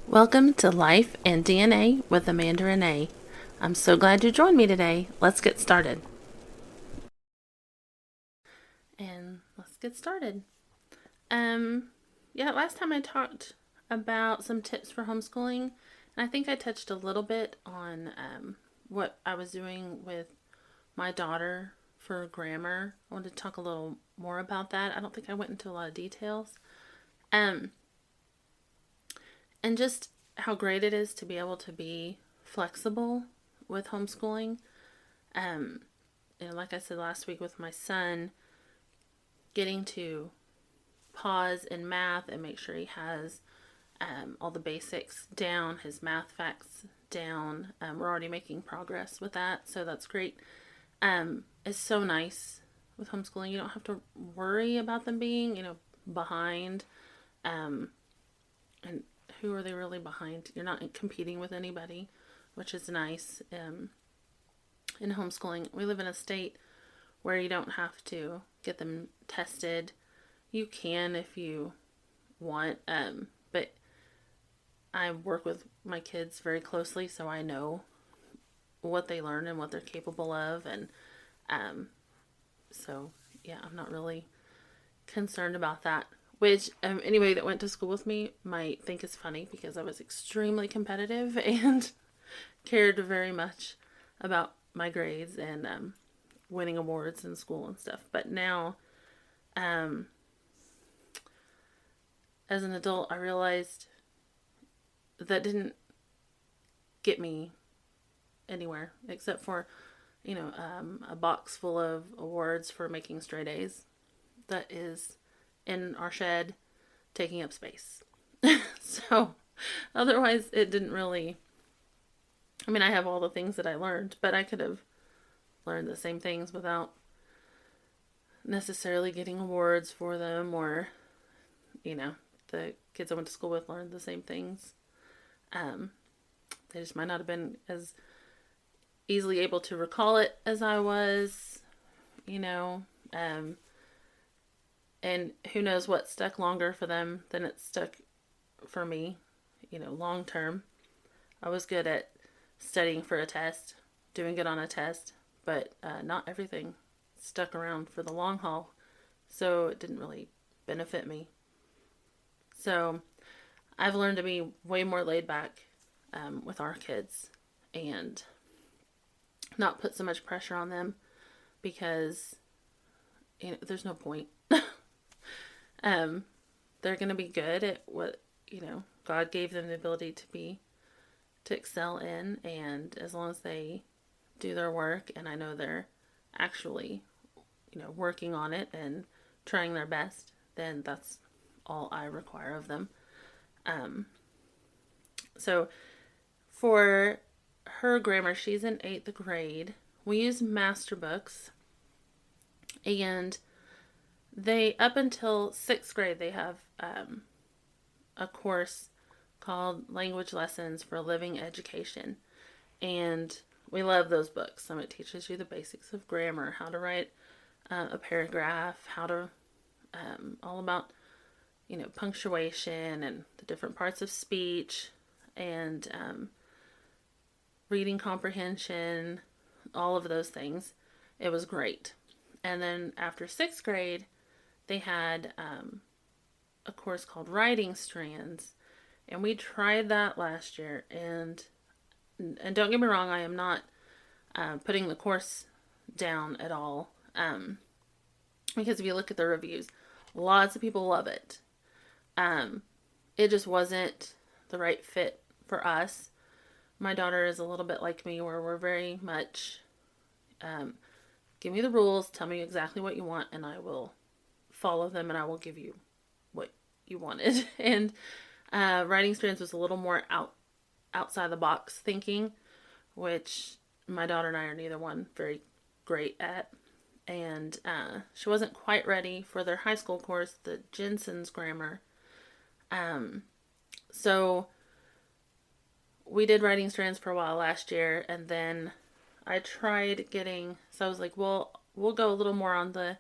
Welcome to Life and DNA with Amanda Renee. I'm so glad you joined me today. Let's get started. Um, last time I talked about some tips for homeschooling, and I think I touched a little bit on what I was doing with my daughter for grammar. I wanted to talk a little more about that. I don't think I went into a lot of details. Um, and just how great it is to be able to be flexible with homeschooling. Um, like I said last week with my son, getting to pause in math and make sure he has all the basics down, his math facts down. We're already making progress with that, so that's great. It's so nice with homeschooling. You don't have to worry about them being, behind. And who are they really behind? You're not competing with anybody, which is nice. In homeschooling, we live in a state where you don't have to get them tested. You can if you want, but I work with my kids very closely, so I know what they learn and what they're capable of, and so yeah, I'm not really concerned about that. Which anybody that went to school with me might think is funny because I was extremely competitive and cared very much about my grades and winning awards in school and stuff. But now, as an adult, I realized that didn't get me anywhere except for, a box full of awards for making straight A's that is in our shed taking up space. So, otherwise, it didn't really. I mean, I have all the things that I learned, but I could have learned the same things without necessarily getting awards for them, or, the kids I went to school with learned the same things. They just might not have been as easily able to recall it as I was, you know. And who knows what stuck longer for them than it stuck for me, long term. I was good at studying for a test, doing good on a test, but not everything stuck around for the long haul, so it didn't really benefit me. So I've learned to be way more laid back with our kids and not put so much pressure on them because there's no point. They're going to be good at what God gave them the ability to excel in, and as long as they do their work, and I know they're actually working on it and trying their best, then that's all I require of them. So for her grammar, she's in 8th grade. We use master books, and they, up until 6th grade, they have a course called Language Lessons for Living Education. And we love those books. It teaches you the basics of grammar, how to write a paragraph, how to, all about, punctuation and the different parts of speech, and reading comprehension, all of those things. It was great. And then after 6th grade, they had a course called Writing Strands, and we tried that last year. And don't get me wrong, I am not putting the course down at all, because if you look at the reviews, lots of people love it. It just wasn't the right fit for us. My daughter is a little bit like me, where we're very much, give me the rules, tell me exactly what you want, and I will follow them, and I will give you what you wanted. And Writing Strands was a little more outside the box thinking, which my daughter and I are neither one very great at. And she wasn't quite ready for their high school course, the Jensen's Grammar. So we did Writing Strands for a while last year, and then I tried getting, so I was like, well, we'll go a little more on the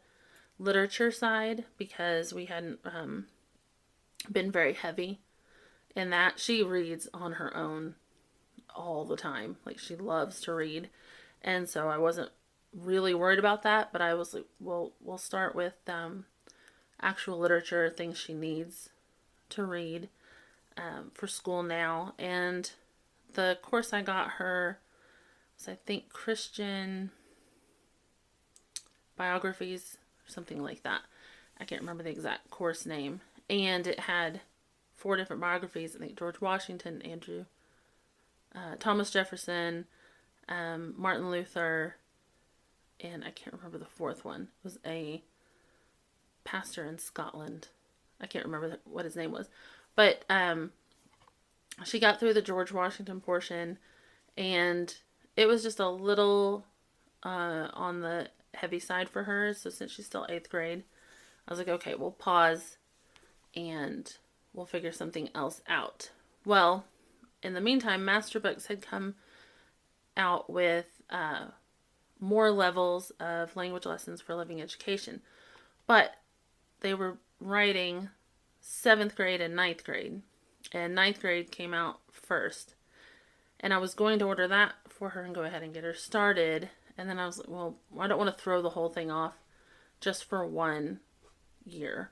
literature side because we hadn't been very heavy in that she reads on her own all the time. Like, she loves to read. And so I wasn't really worried about that, but I was like, well, we'll start with actual literature, things she needs to read for school now. And the course I got her was, I think, Christian biographies, or something like that. I can't remember the exact course name. And it had 4 different biographies. I think George Washington, Thomas Jefferson, Martin Luther, and I can't remember the 4th one. It was a pastor in Scotland. I can't remember what his name was. But she got through the George Washington portion, and it was just a little on the heavy side for her. So since she's still 8th grade, I was like, okay, we'll pause and we'll figure something else out. Well, in the meantime, Master Books had come out with more levels of language lessons for living education. But they were writing 7th grade and 9th grade. And 9th grade came out first. And I was going to order that for her and go ahead and get her started. And then I was like, well, I don't want to throw the whole thing off just for one year.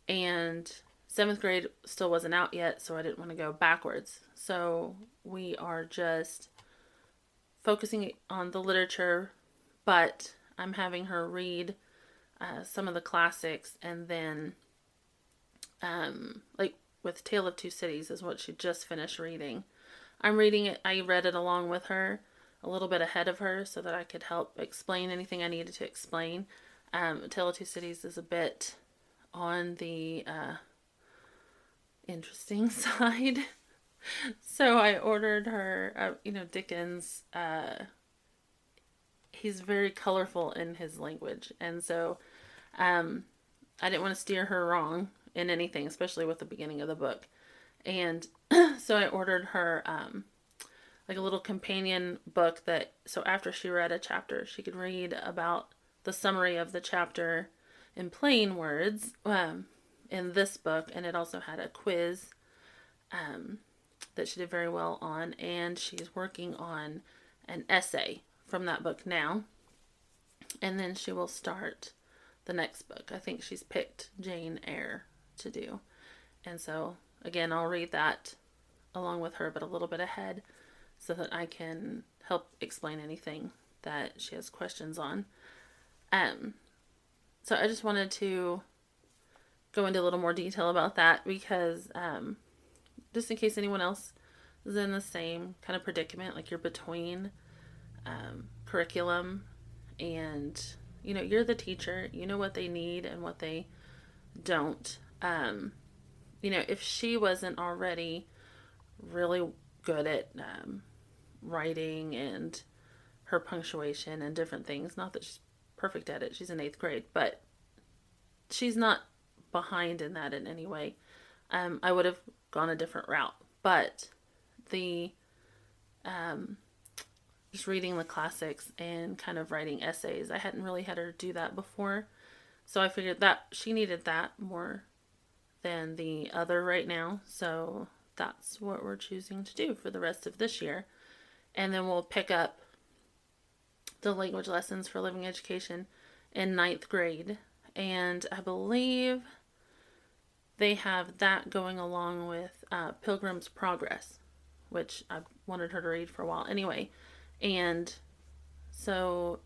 And 7th grade still wasn't out yet, so I didn't want to go backwards. So we are just focusing on the literature, but I'm having her read some of the classics, and then like with Tale of Two Cities is what she just finished reading. I'm reading it. I read it along with her, a little bit ahead of her, so that I could help explain anything I needed to explain. Tale of Two Cities is a bit on the interesting side. So I ordered her, Dickens. He's very colorful in his language. And so I didn't want to steer her wrong in anything, especially with the beginning of the book. And so I ordered her like a little companion book so after she read a chapter, she could read about the summary of the chapter in plain words in this book. And it also had a quiz that she did very well on. And she's working on an essay from that book now. And then she will start the next book. I think she's picked Jane Eyre to do. And so, again, I'll read that along with her, but a little bit ahead, so that I can help explain anything that she has questions on. So I just wanted to go into a little more detail about that, because just in case anyone else is in the same kind of predicament, like you're between curriculum and, you're the teacher, you know what they need and what they don't. If she wasn't already really good at writing and her punctuation and different things, not that she's perfect at it, she's in 8th grade, but she's not behind in that in any way. I would have gone a different route, but the just reading the classics and kind of writing essays, I hadn't really had her do that before, so I figured that she needed that more than the other right now. So that's what we're choosing to do for the rest of this year. And then we'll pick up the language lessons for living education in 9th grade. And I believe they have that going along with Pilgrim's Progress, which I've wanted her to read for a while anyway. And so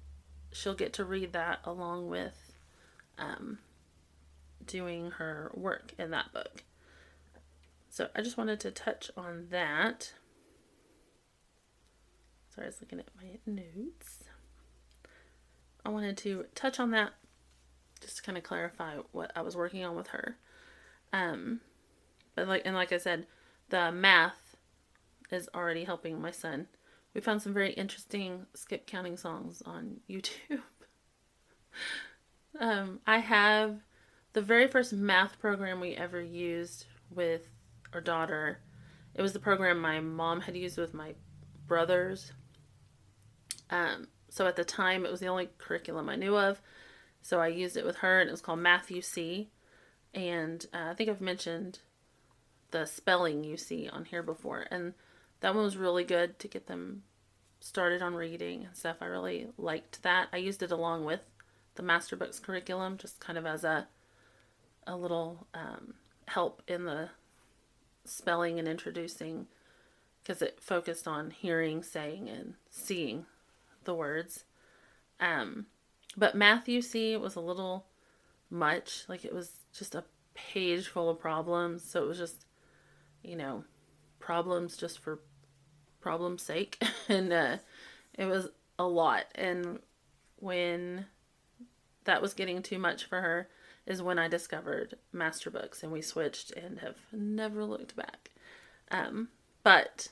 she'll get to read that along with doing her work in that book. So I just wanted to touch on that. Sorry, I was looking at my notes. I wanted to touch on that just to kind of clarify what I was working on with her. But like I said, the math is already helping my son. We found some very interesting skip counting songs on YouTube. I have the very first math program we ever used with our daughter. It was the program my mom had used with my brothers. So at the time, it was the only curriculum I knew of. So I used it with her, and it was called Math UC. And I think I've mentioned the spelling you see on here before. And that one was really good to get them started on reading and stuff. I really liked that. I used it along with the Master Books curriculum, just kind of as a little help in the spelling and introducing, because it focused on hearing, saying, and seeing the words. But math, you see, was a little much. Like, it was just a page full of problems. So it was just, problems just for problem's sake. And it was a lot. And when that was getting too much for her is when I discovered Master Books, and we switched and have never looked back. But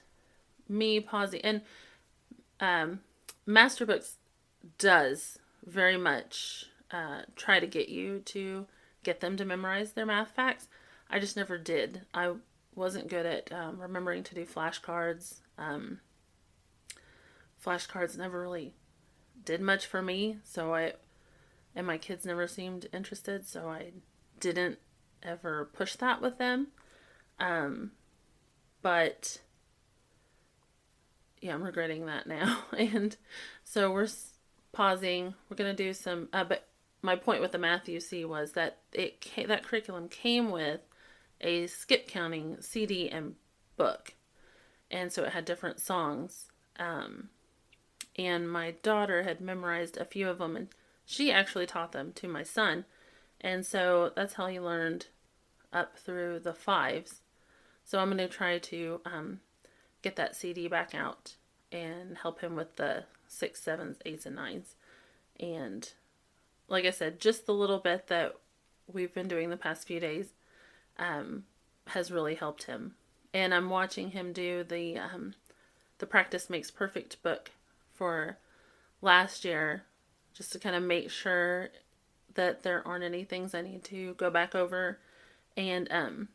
me pausing, and Master Books does very much try to get you to get them to memorize their math facts. I just never did. I wasn't good at remembering to do flashcards. Flashcards never really did much for me, and my kids never seemed interested, so I didn't ever push that with them. But yeah, I'm regretting that now. And so we're pausing. We're going to do some, but my point with the math you see was that that curriculum came with a skip counting CD and book. And so it had different songs. And my daughter had memorized a few of them, and she actually taught them to my son. And so that's how he learned up through the 5s. So I'm going to try to get that CD back out and help him with the 6, 7s, 8s, and 9s. And like I said, just the little bit that we've been doing the past few days has really helped him. And I'm watching him do the Practice Makes Perfect book for last year, just to kind of make sure that there aren't any things I need to go back over. And,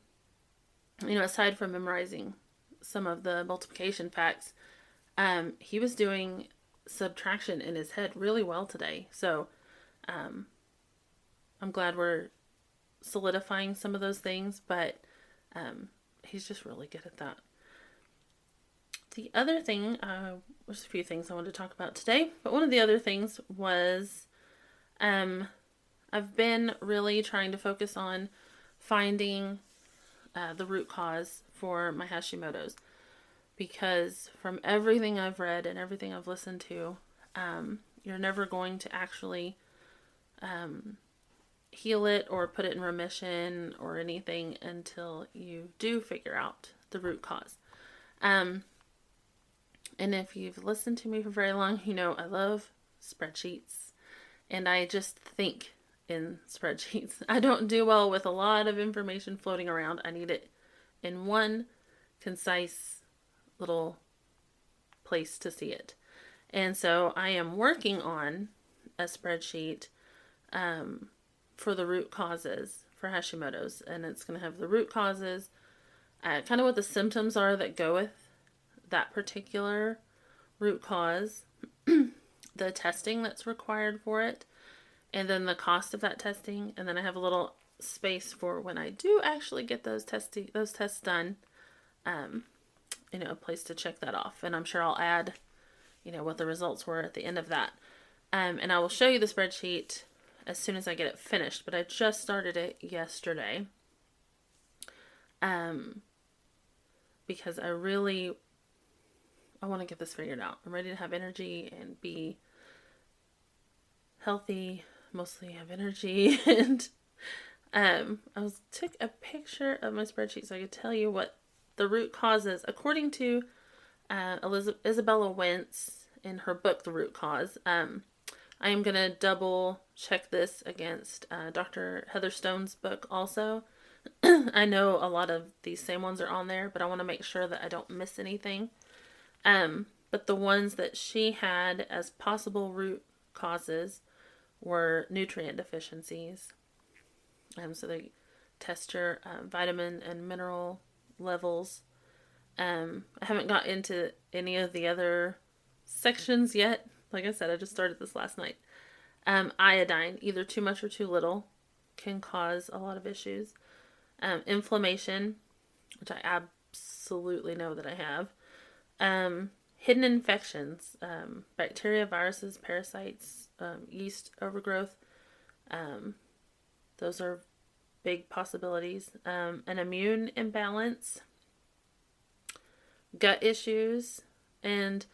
aside from memorizing some of the multiplication facts, he was doing subtraction in his head really well today. So I'm glad we're solidifying some of those things, but he's just really good at that. The other thing, there's a few things I wanted to talk about today, but one of the other things was I've been really trying to focus on finding the root cause for my Hashimoto's, because from everything I've read and everything I've listened to, you're never going to actually heal it or put it in remission or anything until you do figure out the root cause. And if you've listened to me for very long, I love spreadsheets, and I just think in spreadsheets. I don't do well with a lot of information floating around. I need it in one concise little place to see it. And so I am working on a spreadsheet for the root causes for Hashimoto's, and it's going to have the root causes, kind of what the symptoms are that go with that particular root cause, the testing that's required for it, and then the cost of that testing. And then I have a little space for when I do actually get those tests done, a place to check that off. And I'm sure I'll add, what the results were at the end of that. And I will show you the spreadsheet as soon as I get it finished, but I just started it yesterday. Because I want to get this figured out. I'm ready to have energy and be healthy, mostly have energy. And I took a picture of my spreadsheet so I could tell you what the root cause is. According to Isabella Wentz in her book, The Root Cause, I am going to double check this against Dr. Heather Stone's book also. I know a lot of these same ones are on there, but I want to make sure that I don't miss anything. But the ones that she had as possible root causes were nutrient deficiencies. So they test your vitamin and mineral levels. I haven't got into any of the other sections yet. Like I said, I just started this last night. Iodine, either too much or too little, can cause a lot of issues. Inflammation, which I absolutely know that I have. Hidden infections, bacteria, viruses, parasites, yeast overgrowth. Um, those are big possibilities. An immune imbalance, gut issues, and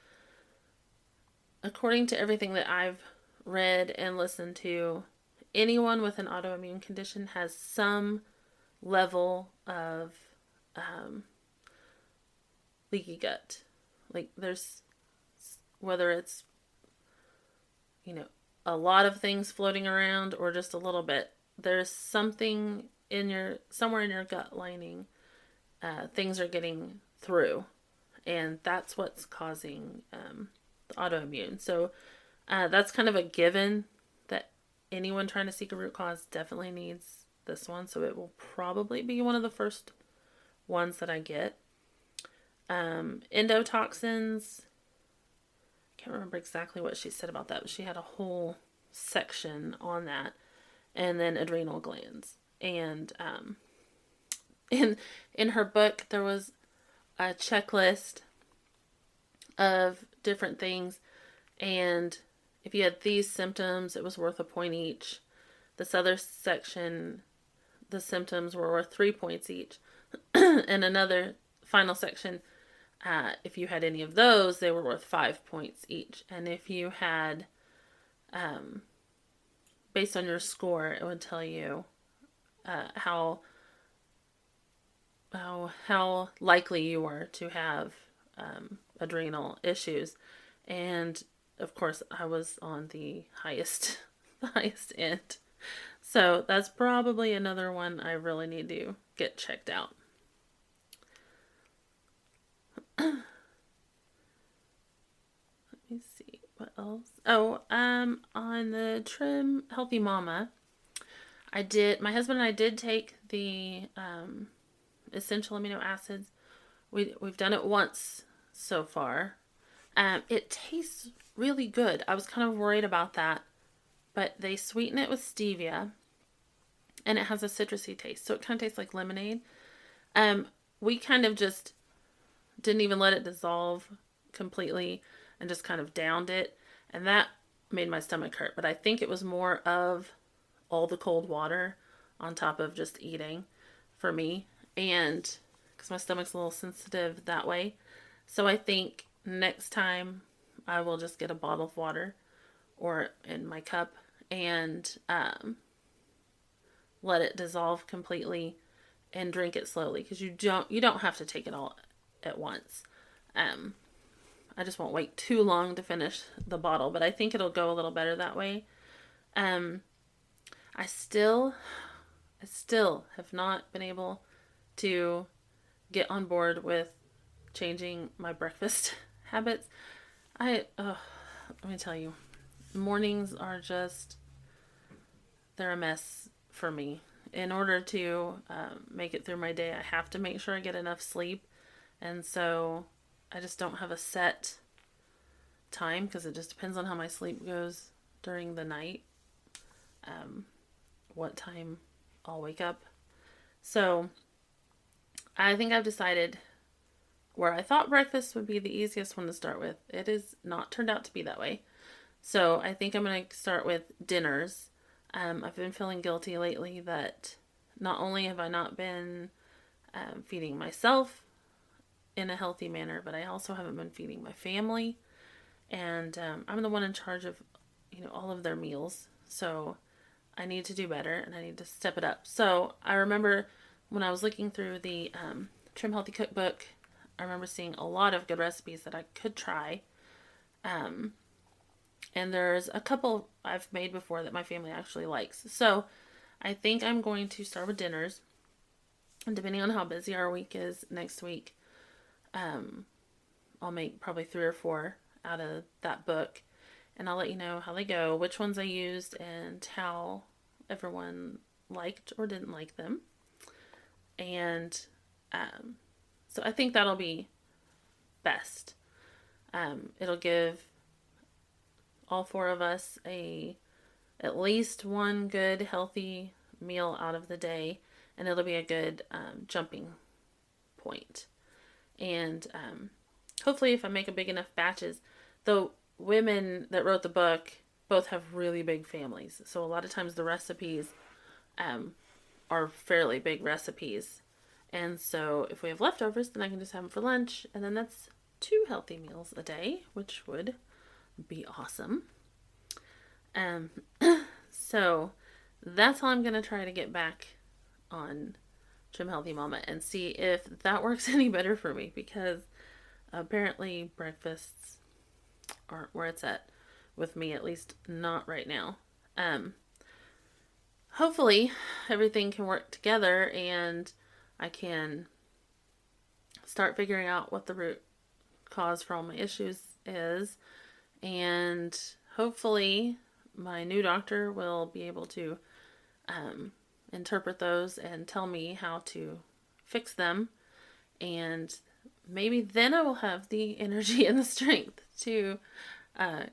according to everything that I've read and listened to, anyone with an autoimmune condition has some level of leaky gut. Like there's, whether it's, you know, a lot of things floating around or just a little bit, there's something in somewhere in your gut lining, things are getting through, and that's what's causing the autoimmune. So that's kind of a given that anyone trying to seek a root cause definitely needs this one. So it will probably be one of the first ones that I get. Endotoxins. I can't remember exactly what she said about that, but she had a whole section on that. And then adrenal glands. And in her book, there was a checklist of different things, and if you had these symptoms, it was worth a point each. This other section, the symptoms were worth 3 points each. And another final section, if you had any of those, they were worth 5 points each. And if you had, based on your score, it would tell you how likely you were to have adrenal issues. And of course, I was on the highest end. So that's probably another one I really need to get checked out. Let me see what else. Oh, on the Trim Healthy Mama, my husband and I did take the essential amino acids. We've done it once so far. It tastes really good. I was kind of worried about that, but they sweeten it with stevia, and it has a citrusy taste, so it kind of tastes like lemonade. We kind of just didn't even let it dissolve completely and just kind of downed it, and that made my stomach hurt. But I think it was more of all the cold water on top of just eating for me, and because my stomach's a little sensitive that way. So I think next time I will just get a bottle of water or in my cup and let it dissolve completely and drink it slowly, because you don't have to take it all at once. I just won't wait too long to finish the bottle, but I think it'll go a little better that way. I still have not been able to get on board with changing my breakfast habits. Let me tell you, mornings are they're a mess for me. In order to make it through my day, I have to make sure I get enough sleep. And so I just don't have a set time, because it just depends on how my sleep goes during the night, what time I'll wake up. So I think I've decided, where I thought breakfast would be the easiest one to start with, it has not turned out to be that way. So I think I'm going to start with dinners. I've been feeling guilty lately that not only have I not been feeding myself in a healthy manner, but I also haven't been feeding my family. And I'm the one in charge of, all of their meals. So I need to do better, and I need to step it up. So I remember when I was looking through the Trim Healthy Cookbook, I remember seeing a lot of good recipes that I could try. And there's a couple I've made before that my family actually likes. So I think I'm going to start with dinners. And depending on how busy our week is next week, I'll make probably 3 or 4 out of that book. And I'll let you know how they go, which ones I used, and how everyone liked or didn't like them. And so I think that'll be best. It'll give all 4 of us at least one good healthy meal out of the day, and it'll be a good jumping point. And hopefully if I make a big enough batches, the women that wrote the book both have really big families. So a lot of times the recipes are fairly big recipes. And so if we have leftovers, then I can just have them for lunch. And then that's 2 healthy meals a day, which would be awesome. So that's how I'm going to try to get back on Trim Healthy Mama and see if that works any better for me, because apparently breakfasts aren't where it's at with me, at least not right now. Hopefully everything can work together and I can start figuring out what the root cause for all my issues is, and hopefully my new doctor will be able to interpret those and tell me how to fix them, and maybe then I will have the energy and the strength to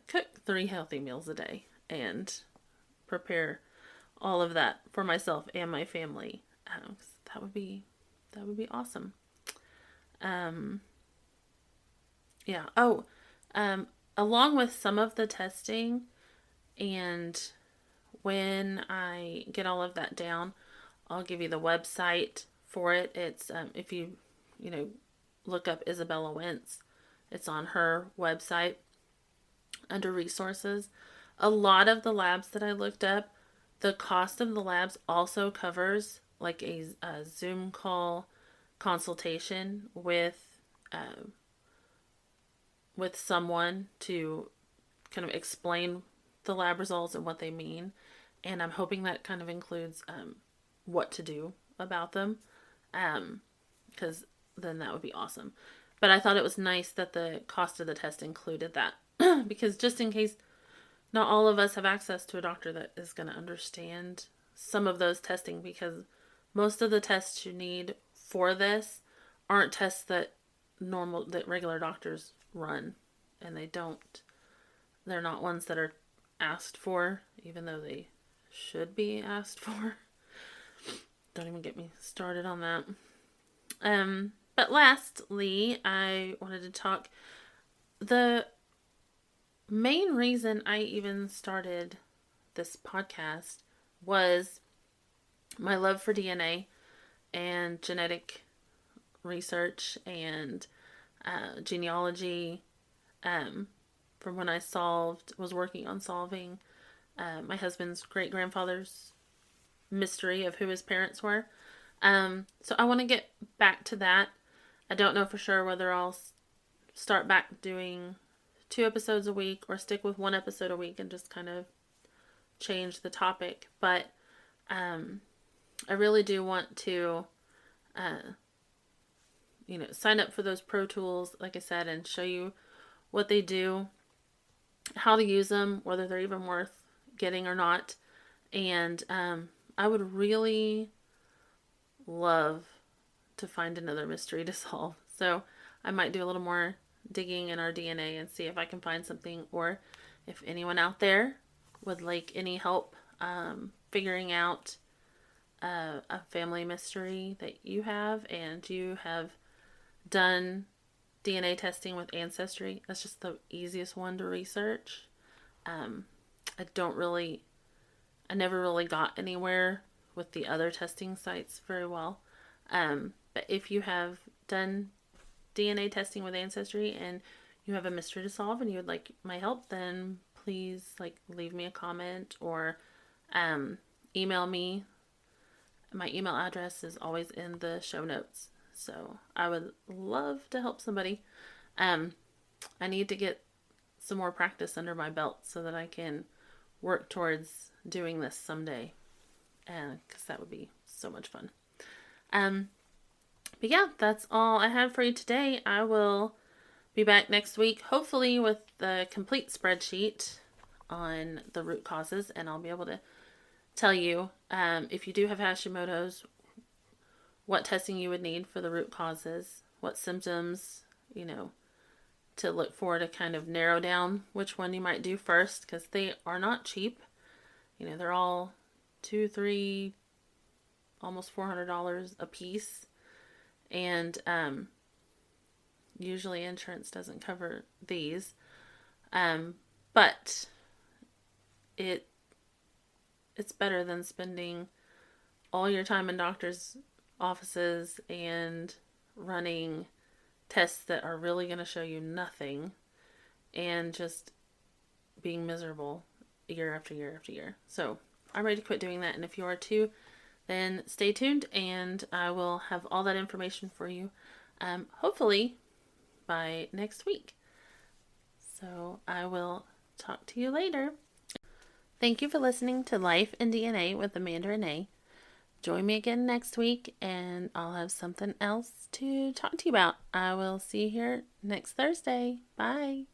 cook 3 healthy meals a day and prepare all of that for myself and my family. That would be awesome. Yeah. Oh, along with some of the testing, and when I get all of that down, I'll give you the website for it. It's if you look up Isabella Wentz, it's on her website under resources. A lot of the labs that I looked up, the cost of the labs also covers like a Zoom call consultation with someone to kind of explain the lab results and what they mean. And I'm hoping that kind of includes what to do about them, because then that would be awesome. But I thought it was nice that the cost of the test included that, because just in case not all of us have access to a doctor that is going to understand some of those testing, because most of the tests you need for this aren't tests that regular doctors run, and they're not ones that are asked for, even though they should be asked for. Don't even get me started on that. But lastly, I wanted to talk, the main reason I even started this podcast was my love for DNA and genetic research and genealogy, from when I was working on solving my husband's great-grandfather's mystery of who his parents were. So I want to get back to that. I don't know for sure whether I'll start back doing 2 episodes a week or stick with 1 episode a week and just kind of change the topic. But I really do want to sign up for those Pro Tools, like I said, and show you what they do, how to use them, whether they're even worth getting or not. And I would really love to find another mystery to solve. So I might do a little more digging in our DNA and see if I can find something, or if anyone out there would like any help figuring out a family mystery that you have, and you have done DNA testing with Ancestry. That's just the easiest one to research. I never really got anywhere with the other testing sites very well. But if you have done DNA testing with Ancestry and you have a mystery to solve and you would like my help, then please leave me a comment or email me. My email address is always in the show notes. So I would love to help somebody. I need to get some more practice under my belt so that I can work towards doing this someday. Because that would be so much fun. But yeah, that's all I have for you today. I will be back next week, hopefully with the complete spreadsheet on the root causes, and I'll be able to tell you if you do have Hashimoto's, what testing you would need for the root causes, what symptoms, to look for to kind of narrow down which one you might do first, because they are not cheap. They're all $200, $300, almost $400 a piece. And usually insurance doesn't cover these. But it it's better than spending all your time in doctors' offices and running tests that are really going to show you nothing and just being miserable year after year after year. So I'm ready to quit doing that. And if you are too, then stay tuned and I will have all that information for you, hopefully by next week. So I will talk to you later. Thank you for listening to Life in DNA with Amanda Renee. Join me again next week and I'll have something else to talk to you about. I will see you here next Thursday. Bye.